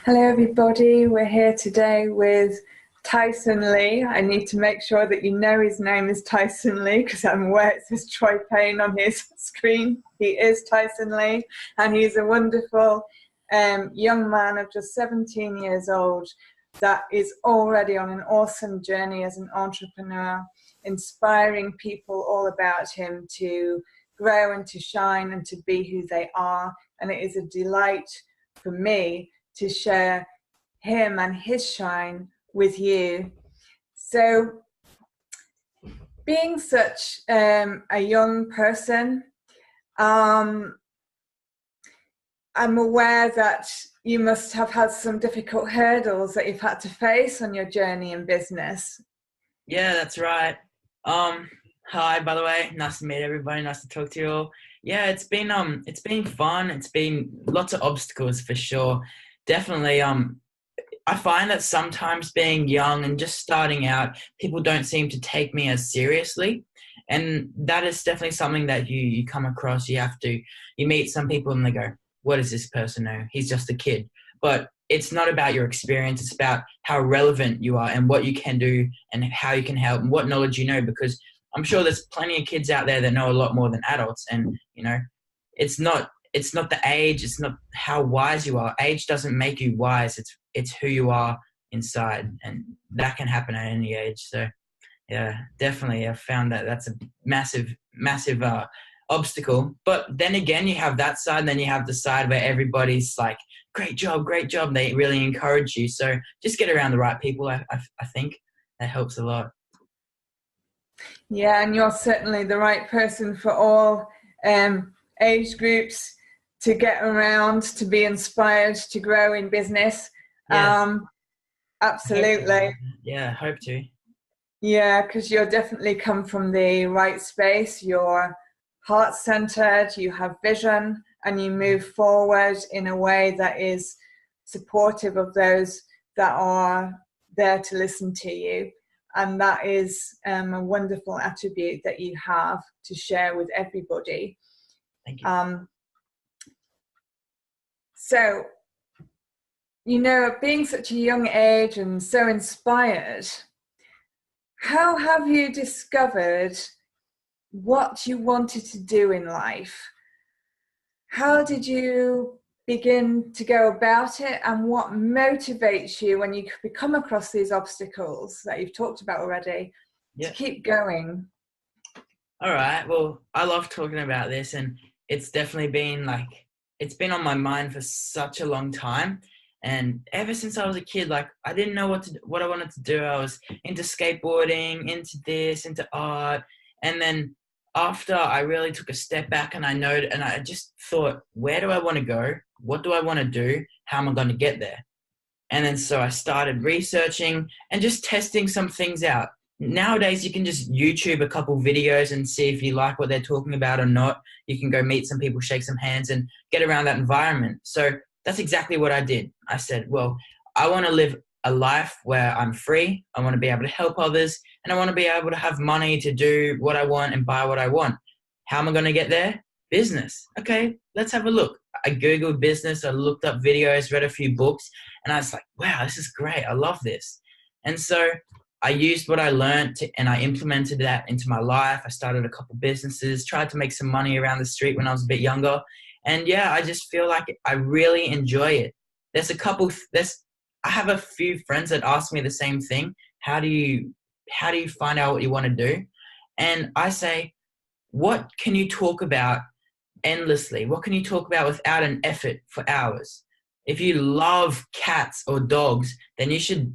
Hello everybody, we're here today with Tyson Lee. I need to make sure that you know his name is Tyson Lee because I'm aware it says Troy Payne on his screen. He is Tyson Lee and he's a wonderful young man of just 17 years old that is already on an awesome journey as an entrepreneur, inspiring people all about him to grow and to shine and to be who they are. And it is a delight for me to share him and his shine with you. So being such a young person, I'm aware that you must have had some difficult hurdles that you've had to face on your journey in business. Yeah, that's right. Hi, by the way, nice to meet everybody. Nice to talk to you all. Yeah, it's been fun. It's been lots of obstacles for sure. Definitely. I find that sometimes being young and just starting out, people don't seem to take me as seriously, and that is definitely something that you come across. You meet some people and they go, "What does this person know? He's just a kid." But it's not about your experience. It's about how relevant you are and what you can do and how you can help and what knowledge you know, because I'm sure there's plenty of kids out there that know a lot more than adults. And, it's not the age, it's not how wise you are. Age doesn't make you wise. It's who you are inside. And that can happen at any age. So yeah, definitely. I've found that that's a massive obstacle. But then again, you have that side, and then you have the side where everybody's like, great job. They really encourage you. So just get around the right people. I think that helps a lot. Yeah, and you're certainly the right person for all age groups to get around, to be inspired, to grow in business. Yeah. Absolutely. Yeah, hope to. Yeah, because you're definitely come from the right space. You're heart-centered, you have vision, and you move forward in a way that is supportive of those that are there to listen to you. And that is a wonderful attribute that you have to share with everybody. Thank you. So, being such a young age and so inspired, how have you discovered what you wanted to do in life? How did you begin to go about it, and what motivates you when you come across these obstacles that you've talked about already to keep going? All right. Well, I love talking about this, and it's definitely been it's been on my mind for such a long time. And ever since I was a kid, I didn't know what I wanted to do. I was into skateboarding, into art. And then after I really took a step back and I just thought, where do I want to go? What do I want to do? How am I going to get there? And then so I started researching and just testing some things out. Nowadays, you can just YouTube a couple videos and see if you like what they're talking about or not. You can go meet some people, shake some hands, and get around that environment. So that's exactly what I did. I said, well, I want to live a life where I'm free. I want to be able to help others, and I want to be able to have money to do what I want and buy what I want. How am I going to get there? Business. Okay, let's have a look. I Googled business. I looked up videos, read a few books, and I was like, wow, this is great. I love this. And so I used what I learned and I implemented that into my life. I started a couple businesses, tried to make some money around the street when I was a bit younger. And yeah, I just feel like I really enjoy it. I have a few friends that ask me the same thing. How do you find out what you want to do? And I say, what can you talk about endlessly? What can you talk about without an effort for hours? If you love cats or dogs, then you should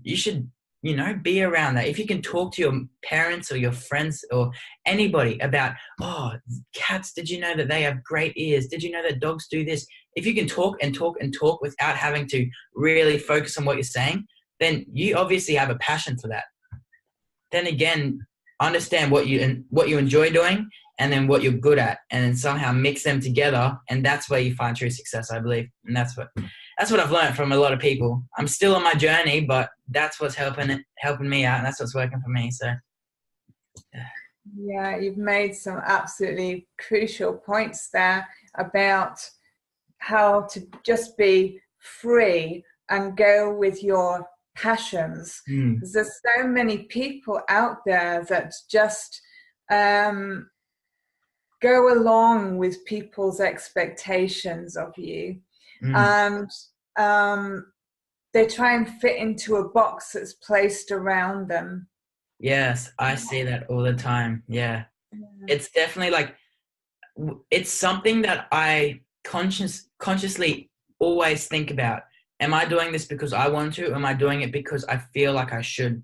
be around that. If you can talk to your parents or your friends or anybody about, oh, cats, did you know that they have great ears? Did you know that dogs do this? If you can talk and talk and talk without having to really focus on what you're saying, then you obviously have a passion for that. Then again, understand what you enjoy doing and then what you're good at, and then somehow mix them together, and that's where you find true success, I believe. And that's what I've learned from a lot of people. I'm still on my journey, but that's what's helping me out, and that's what's working for me. So yeah, you've made some absolutely crucial points there about how to just be free and go with your passions. Mm. Because there's so many people out there that just go along with people's expectations of you, Mm. and they try and fit into a box that's placed around them. Yes, I see that all the time. Yeah. It's definitely like, it's something that I consciously always think about. Am I doing this because I want to? Am I doing it because I feel like I should,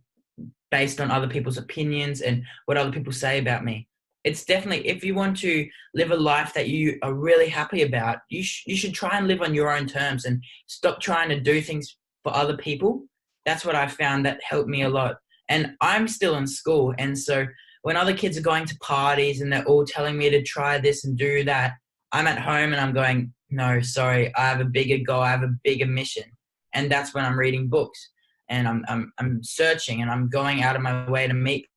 based on other people's opinions and what other people say about me? It's definitely, if you want to live a life that you are really happy about, you should try and live on your own terms and stop trying to do things for other people. That's what I found that helped me a lot. And I'm still in school, and so when other kids are going to parties and they're all telling me to try this and do that, I'm at home and I'm going, no, sorry, I have a bigger goal, I have a bigger mission. And that's when I'm reading books and I'm searching and I'm going out of my way to meet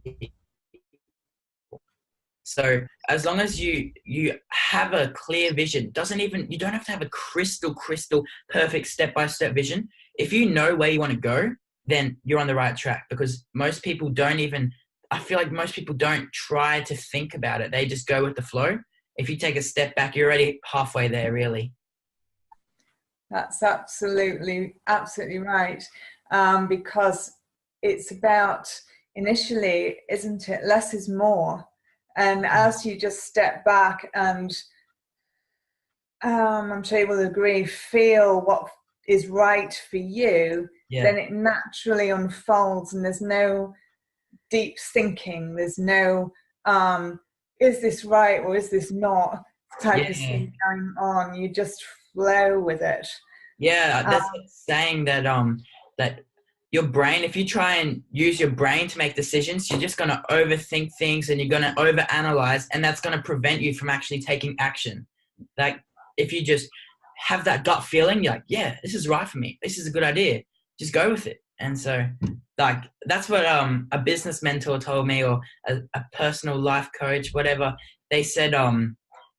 people. So as long as you have a clear vision, you don't have to have a crystal perfect step-by-step vision. If you know where you want to go, then you're on the right track, because most people don't even, I feel like most people don't try to think about it. They just go with the flow. If you take a step back, you're already halfway there, really. That's absolutely right, because it's about, initially, isn't it, less is more. And as you just step back and I'm sure you will agree, feel what is right for you, Yeah. then it naturally unfolds, and there's no deep thinking, there's no is this right or is this not type of thing going on. You just flow with it. Yeah, that's saying that that your brain, if you try and use your brain to make decisions, you're just going to overthink things and you're going to overanalyze, and that's going to prevent you from actually taking action. Like, if you just have that gut feeling, you're like, yeah, this is right for me, this is a good idea, just go with it. And so, like, that's what a business mentor told me, or a personal life coach, whatever. They said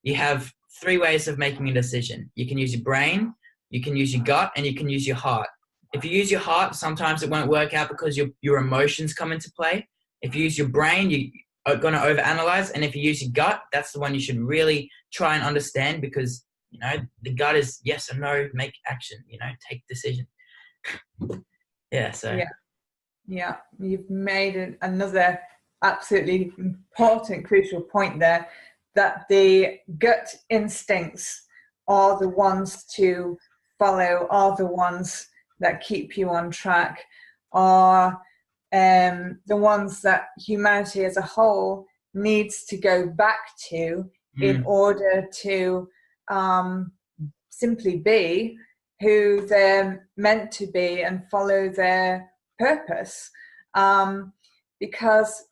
you have three ways of making a decision. You can use your brain, you can use your gut, and you can use your heart. If you use your heart, sometimes it won't work out because your emotions come into play. If you use your brain, you are going to overanalyze. And if you use your gut, that's the one you should really try and understand, because, you know, the gut is yes or no, make action, you know, take decision. Yeah, so. Yeah, you've made another absolutely important, crucial point there, that the gut instincts are the ones to follow, are the ones that keep you on track, are the ones that humanity as a whole needs to go back to in order to simply be who they're meant to be and follow their purpose. Because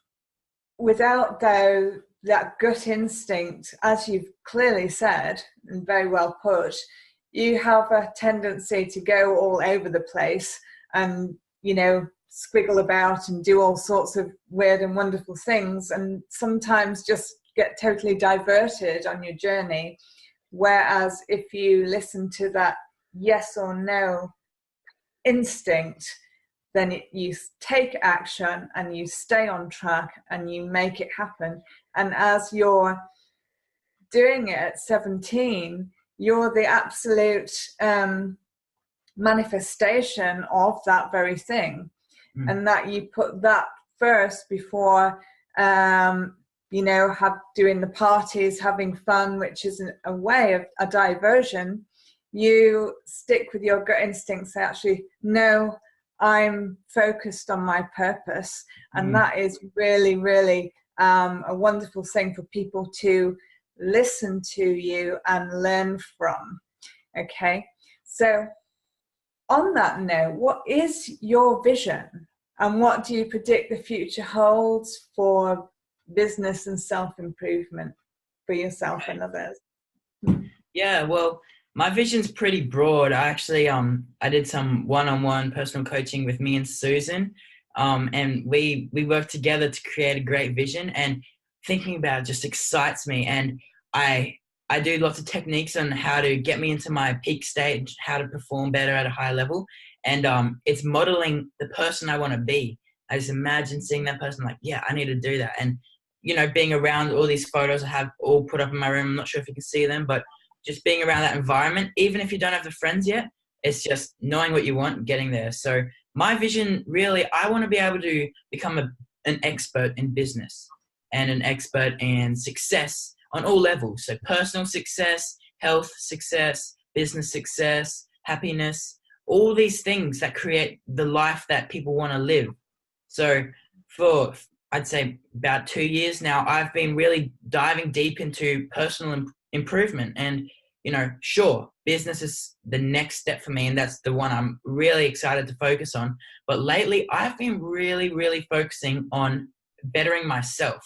without that gut instinct, as you've clearly said and very well put, you have a tendency to go all over the place and, you know, squiggle about and do all sorts of weird and wonderful things, and sometimes just get totally diverted on your journey. Whereas if you listen to that yes or no instinct, then you take action and you stay on track and you make it happen. And as you're doing it at 17, you're the absolute manifestation of that very thing. And that you put that first before you know, doing the parties, having fun, which is a way of a diversion. You stick with your gut instincts. Say, actually, no, I'm focused on my purpose. And that is really, really a wonderful thing for people to listen to you and learn from. Okay, so on that note, what is your vision, and what do you predict the future holds for business and self-improvement for yourself and others? Yeah, well, my vision's pretty broad. I actually I did some one-on-one personal coaching with me and Susan, and we worked together to create a great vision, and thinking about it just excites me. And I I do lots of techniques on how to get me into my peak state, how to perform better at a high level. And it's modeling the person I want to be. I just imagine seeing that person like, yeah, I need to do that. And, you know, being around all these photos I have all put up in my room, I'm not sure if you can see them, but just being around that environment, even if you don't have the friends yet, it's just knowing what you want, getting there. So my vision, really, I want to be able to become an expert in business and an expert in success on all levels. So personal success, health success, business success, happiness, all these things that create the life that people want to live. So for, I'd say about 2 years now, I've been really diving deep into personal improvement. And, you know, sure, business is the next step for me, and that's the one I'm really excited to focus on. But lately, I've been really, really focusing on bettering myself,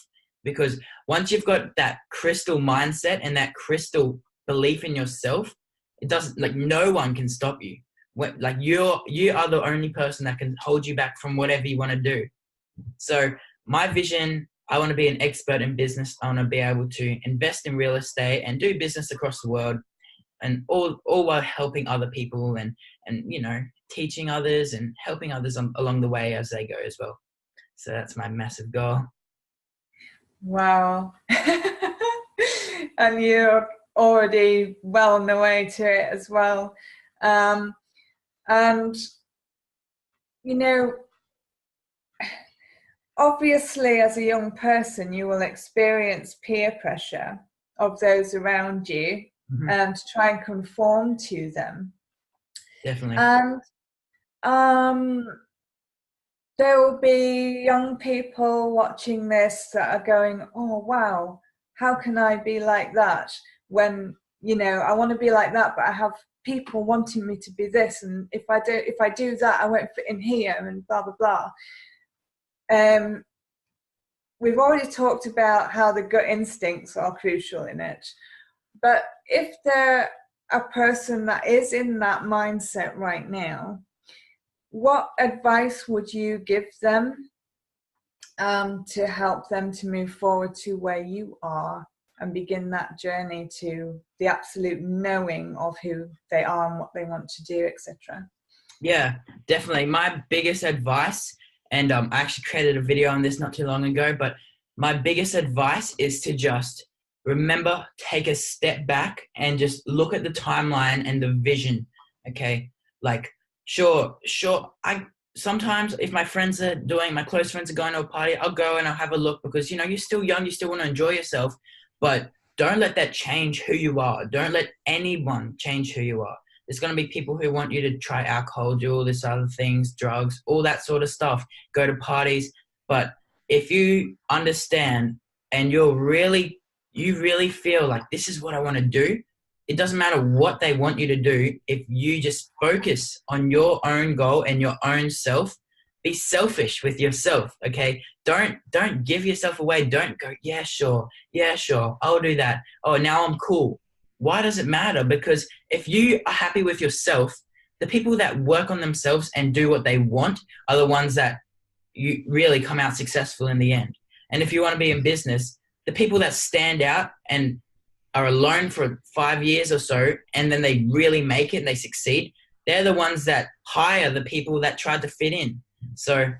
because once you've got that crystal mindset and that crystal belief in yourself, it doesn't, like, no one can stop you. Like, you are the only person that can hold you back from whatever you want to do. So my vision, I want to be an expert in business. I want to be able to invest in real estate and do business across the world, and all while helping other people and you know, teaching others and helping others along the way as they go as well. So that's my massive goal. Wow. And you're already well on the way to it as well. And, you know, obviously as a young person, you will experience peer pressure of those around you, and try and conform to them. Definitely. And there will be young people watching this that are going, oh, wow, how can I be like that? When, you know, I want to be like that, but I have people wanting me to be this. And if I do that, I won't fit in here, and blah, blah, blah. We've already talked about how the gut instincts are crucial in it. But if they're a person that is in that mindset right now, what advice would you give them to help them to move forward to where you are and begin that journey to the absolute knowing of who they are and what they want to do, etc.? Yeah, definitely. My biggest advice, and I actually created a video on this not too long ago, but my biggest advice is to just remember, take a step back and just look at the timeline and the vision. Okay, like sure. I sometimes, if my close friends are going to a party, I'll go and I'll have a look, because, you know, you're still young, you still want to enjoy yourself, but don't let that change who you are. Don't let anyone change who you are. There's going to be people who want you to try alcohol, do all this other things, drugs, all that sort of stuff, go to parties. But if you understand and you really feel like this is what I want to do, it doesn't matter what they want you to do. If you just focus on your own goal and your own self, be selfish with yourself, okay? Don't give yourself away. Don't go, yeah, sure, I'll do that. Oh, now I'm cool. Why does it matter? Because if you are happy with yourself, the people that work on themselves and do what they want are the ones that you really come out successful in the end. And if you want to be in business, the people that stand out and are alone for 5 years or so, and then they really make it and they succeed, they're the ones that hire the people that tried to fit in. So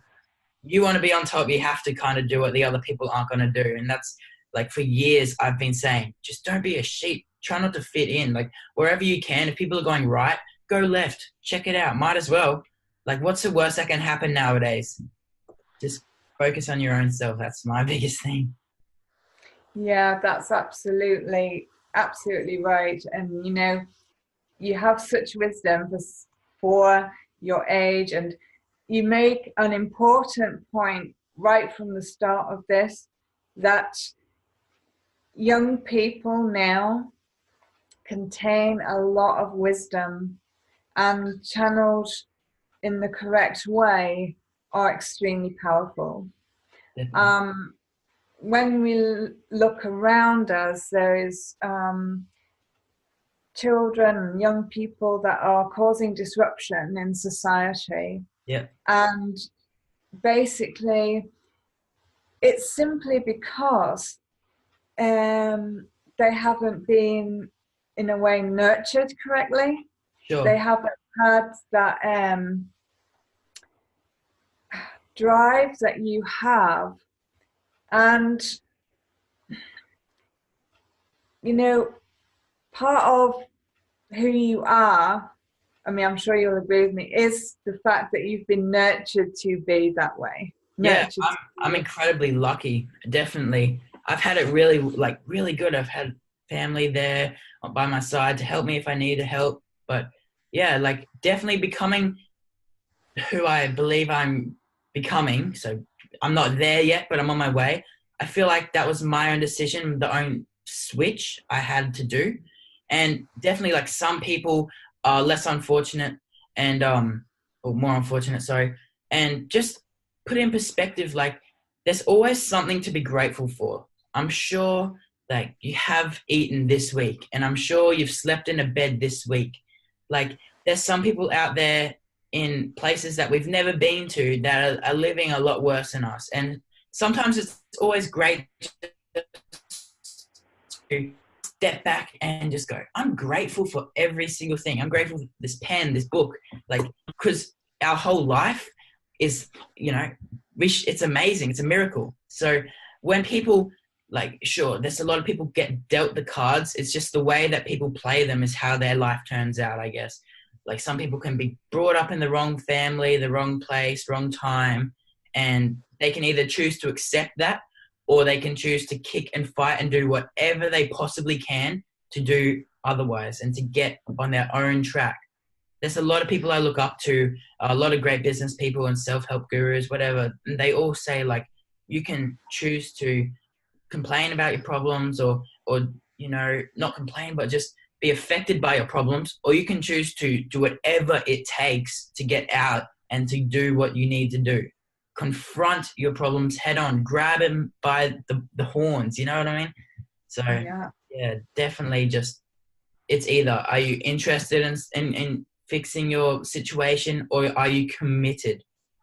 you want to be on top, you have to kind of do what the other people aren't going to do. And that's, like, for years I've been saying, just don't be a sheep. Try not to fit in. Like, wherever you can, if people are going right, go left. Check it out. Might as well. Like, what's the worst that can happen nowadays? Just focus on your own self. That's my biggest thing. Yeah, that's absolutely right. And, you know, you have such wisdom for your age, and you make an important point right from the start of this, that young people now contain a lot of wisdom, and channeled in the correct way are extremely powerful. When we look around us, there is children and young people that are causing disruption in society. Yeah. And basically, it's simply because they haven't been, in a way, nurtured correctly. They Sure. haven't had that drive that you have. And, you know, part of who you are, I mean, I'm sure you'll agree with me, is the fact that you've been nurtured to be that way. Yeah, Nurtured I'm incredibly lucky. Definitely, I've had it really really good. I've had family there by my side to help me if I needed help. But yeah, like definitely becoming who I believe I'm becoming. So I'm not there yet, but I'm on my way. I feel like that was my own decision, the own switch I had to do. And definitely like some people are less unfortunate and or more unfortunate, sorry. And just put in perspective, like there's always something to be grateful for. I'm sure that you have eaten this week and I'm sure you've slept in a bed this week. Like there's some people out there in places that we've never been to that are living a lot worse than us. And sometimes it's always great to step back and just go, I'm grateful for every single thing. I'm grateful for this pen, this book, like, because our whole life is, you know, it's amazing. It's a miracle. So when people, like, sure, there's a lot of people get dealt the cards. It's just the way that people play them is how their life turns out, I guess. Like some people can be brought up in the wrong family, the wrong place, wrong time, and they can either choose to accept that or they can choose to kick and fight and do whatever they possibly can to do otherwise and to get on their own track. There's a lot of people I look up to, a lot of great business people and self-help gurus, whatever. And they all say like, you can choose to complain about your problems or, you know, not complain, but just be affected by your problems, or you can choose to do whatever it takes to get out and to do what you need to do. Confront your problems head on, grab them by the horns, you know what I mean? So yeah, definitely just, it's either, are you interested in fixing your situation or are you committed?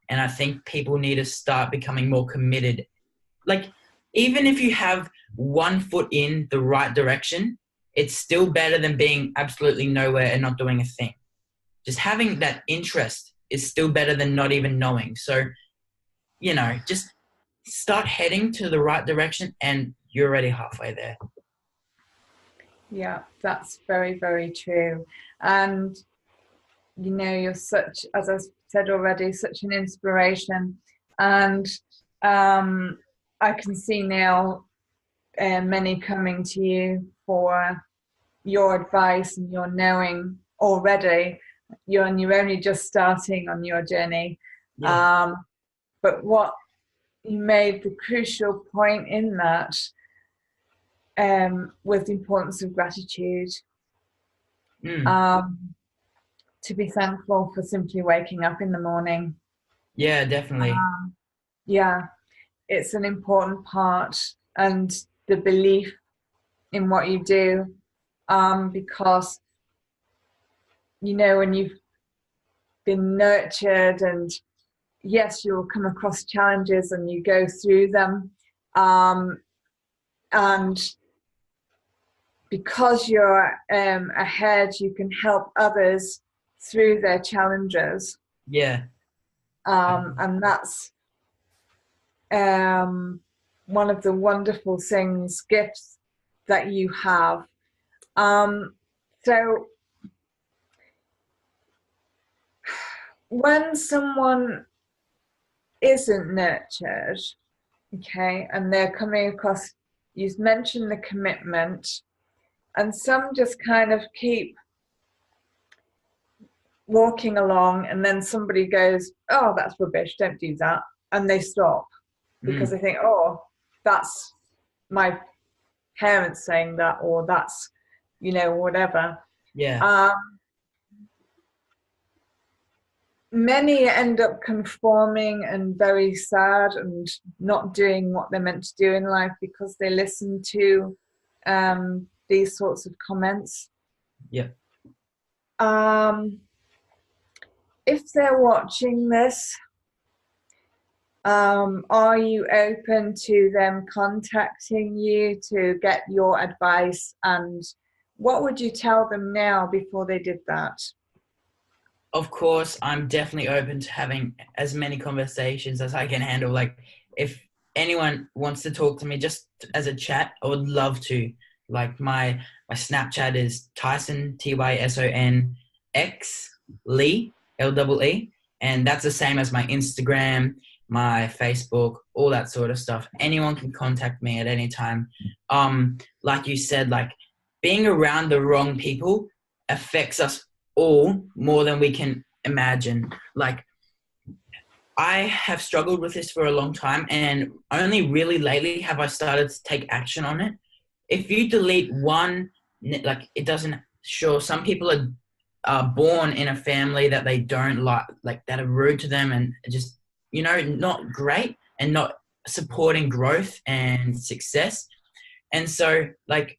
And I think people need to start becoming more committed. Like, even if you have 1 foot in the right direction, it's still better than being absolutely nowhere and not doing a thing. Just having that interest is still better than not even knowing. So, you know, just start heading to the right direction and you're already halfway there. Yeah, that's very, very true. And, you know, you're such, as I said already, such an inspiration. And I can see now many coming to you for your advice and your knowing already. You're only just starting on your journey. Yeah. But what you made the crucial point in that was the importance of gratitude. To be thankful for simply waking up in the morning. Yeah, definitely. Yeah, it's an important part, and the belief in what you do, because, you know, when you've been nurtured, and yes, you'll come across challenges and you go through them, and because you're ahead, you can help others through their challenges. Yeah. And that's one of the wonderful things, gifts that you have. So when someone isn't nurtured, okay, and they're coming across, you've mentioned the commitment, and some just kind of keep walking along, and then somebody goes, oh, that's rubbish, don't do that, and they stop because they think, oh, that's my parents saying that, or that's, you know, whatever. Yeah. Many end up conforming and very sad and not doing what they're meant to do in life because they listen to these sorts of comments. Yeah. If they're watching this, Are you open to them contacting you to get your advice? And what would you tell them now before they did that? Of course, I'm definitely open to having as many conversations as I can handle. Like, if anyone wants to talk to me just as a chat, I would love to. Like, my Snapchat is Tyson, TYSON Lee, LEE, and that's the same as my Instagram, my Facebook, all that sort of stuff. Anyone can contact me at any time. Like you said, like, being around the wrong people affects us all more than we can imagine. Like, I have struggled with this for a long time, and only really lately have I started to take action on it. If you delete one, like, it doesn't, sure, some people are born in a family that they don't like that are rude to them and just, not great and not supporting growth and success. And so, like,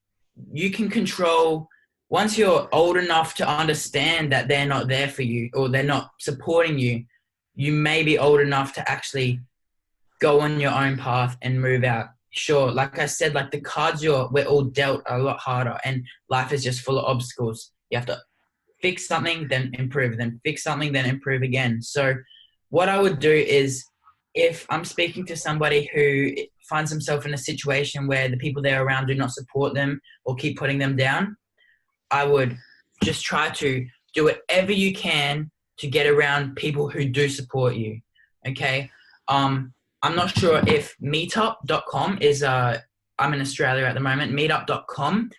you can control, once you're old enough to understand that they're not there for you or they're not supporting you, you may be old enough to actually go on your own path and move out. Sure, like I said, like, the cards we're all dealt are a lot harder, and life is just full of obstacles. You have to fix something, then improve, then fix something, then improve again. So what I would do is, if I'm speaking to somebody who finds themselves in a situation where the people they're around do not support them or keep putting them down, I would just try to do whatever you can to get around people who do support you. Okay. I'm not sure if meetup.com is, I'm in Australia at the moment, meetup.com.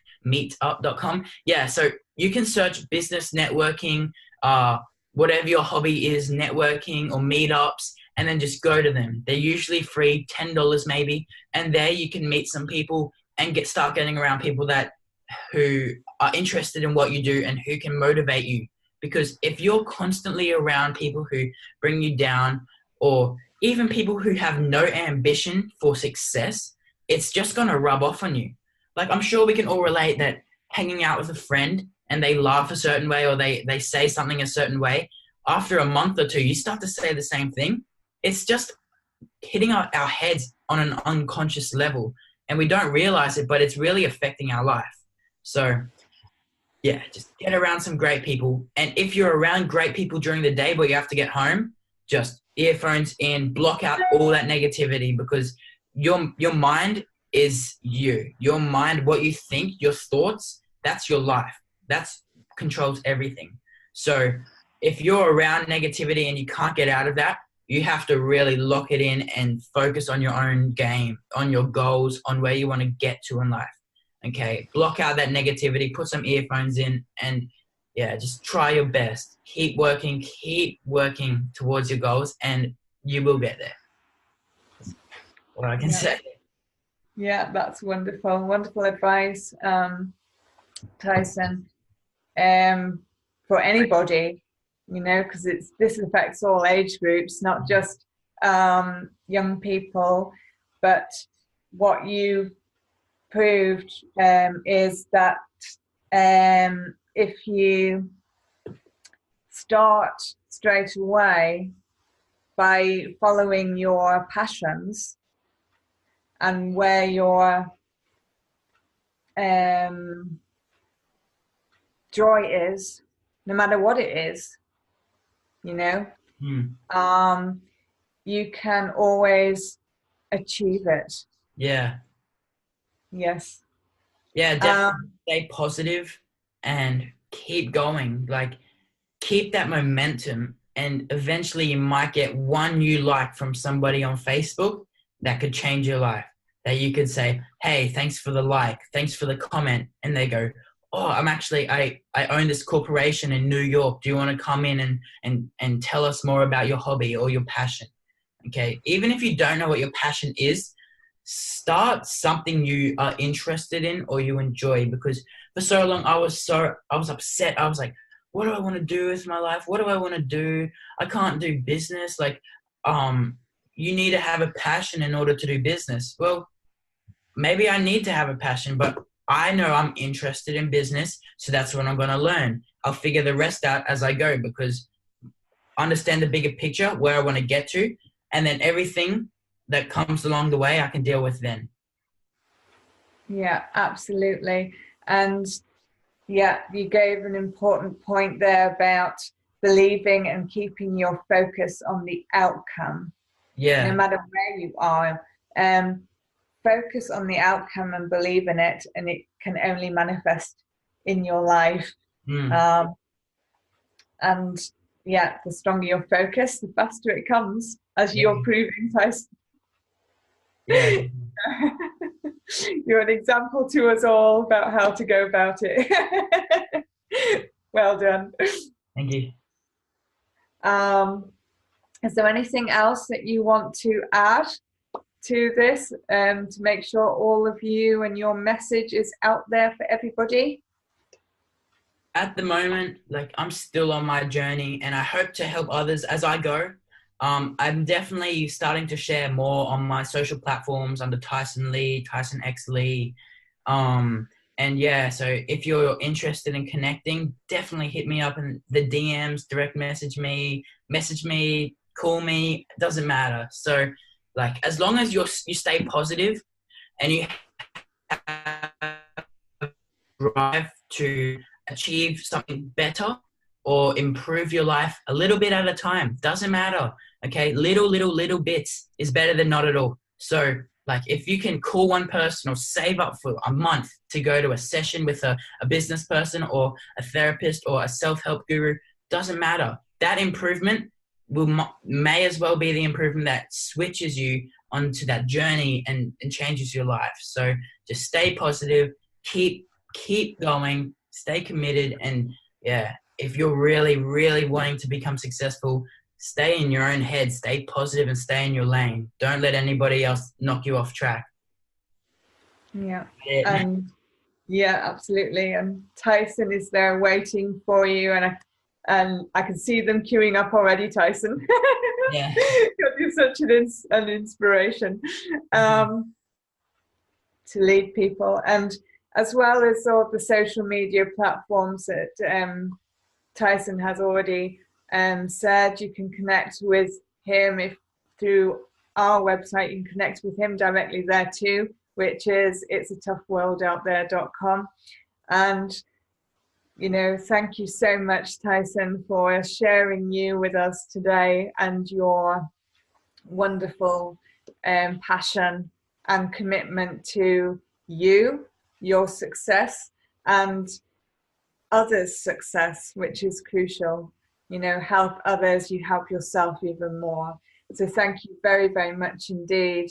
Yeah. So you can search business networking, whatever your hobby is, networking or meetups, and then just go to them. They're usually free, $10 maybe. And there you can meet some people and start getting around people who are interested in what you do and who can motivate you. Because if you're constantly around people who bring you down, or even people who have no ambition for success, it's just going to rub off on you. Like, I'm sure we can all relate that hanging out with a friend and they laugh a certain way, or they say something a certain way, after a month or two, you start to say the same thing. It's just hitting our heads on an unconscious level, and we don't realize it, but it's really affecting our life. So yeah, just get around some great people. And if you're around great people during the day but you have to get home, just earphones in, block out all that negativity, because your mind is you. Your mind, what you think, your thoughts, that's your life. That's controls everything. So if you're around negativity and you can't get out of that, you have to really lock it in and focus on your own game, on your goals, on where you want to get to in life. Okay, block out that negativity, put some earphones in, and yeah, just try your best. Keep working towards your goals, and you will get there. That's what I can say. Yeah, that's wonderful. Wonderful advice, Tyson. For anybody, because this affects all age groups, not just young people. But what you proved is that if you start straight away by following your passions and where your joy is, no matter what it is, you can always achieve it. Yeah. Yes. Yeah, definitely stay positive and keep going. Like, keep that momentum, and eventually you might get one new like from somebody on Facebook that could change your life. That you could say, hey, thanks for the like, thanks for the comment. And they go, oh, I own this corporation in New York. Do you want to come in and tell us more about your hobby or your passion? Okay. Even if you don't know what your passion is, start something you are interested in or you enjoy, because for so long I was upset. I was like, what do I want to do with my life? What do I want to do? I can't do business. Like, you need to have a passion in order to do business. Well, maybe I need to have a passion, but I know I'm interested in business, so that's what I'm going to learn. I'll figure the rest out as I go, because I understand the bigger picture, where I want to get to, and then everything that comes along the way I can deal with then. Yeah, absolutely. And yeah, you gave an important point there about believing and keeping your focus on the outcome, no Yeah. matter where you are. Focus on the outcome and believe in it, and it can only manifest in your life. And yeah, the stronger your focus, the faster it comes, as you're proving, Tyson. Yeah. You're an example to us all about how to go about it. Well done. Thank you. Is there anything else that you want to add to this, to make sure all of you and your message is out there for everybody? At the moment, like, I'm still on my journey, and I hope to help others as I go. I'm definitely starting to share more on my social platforms under Tyson Lee, Tyson X Lee. And yeah, so if you're interested in connecting, definitely hit me up in the DMs, direct message me, call me, it doesn't matter. So like, as long as you stay positive and you have drive to achieve something better or improve your life a little bit at a time, doesn't matter. Okay, little bits is better than not at all. So like, if you can call one person or save up for a month to go to a session with a business person or a therapist or a self-help guru, doesn't matter. That improvement may as well be the improvement that switches you onto that journey and changes your life. So just stay positive, keep going, stay committed, and yeah, if you're really wanting to become successful, stay in your own head, stay positive, and stay in your lane. Don't let anybody else knock you off track. Yeah. And yeah, absolutely. And Tyson is there waiting for you, and I can see them queuing up already, Tyson. Yeah. You're such an inspiration to lead people, and as well as all the social media platforms that Tyson has already said. You can connect with him through our website. You can connect with him directly there too, which is itsatoughworldouthere.com. And thank you so much, Tyson, for sharing you with us today and your wonderful passion and commitment to your success, and others' success, which is crucial. Help others, you help yourself even more. So thank you very, very much indeed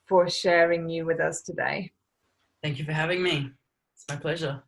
for sharing you with us today. Thank you for having me. It's my pleasure.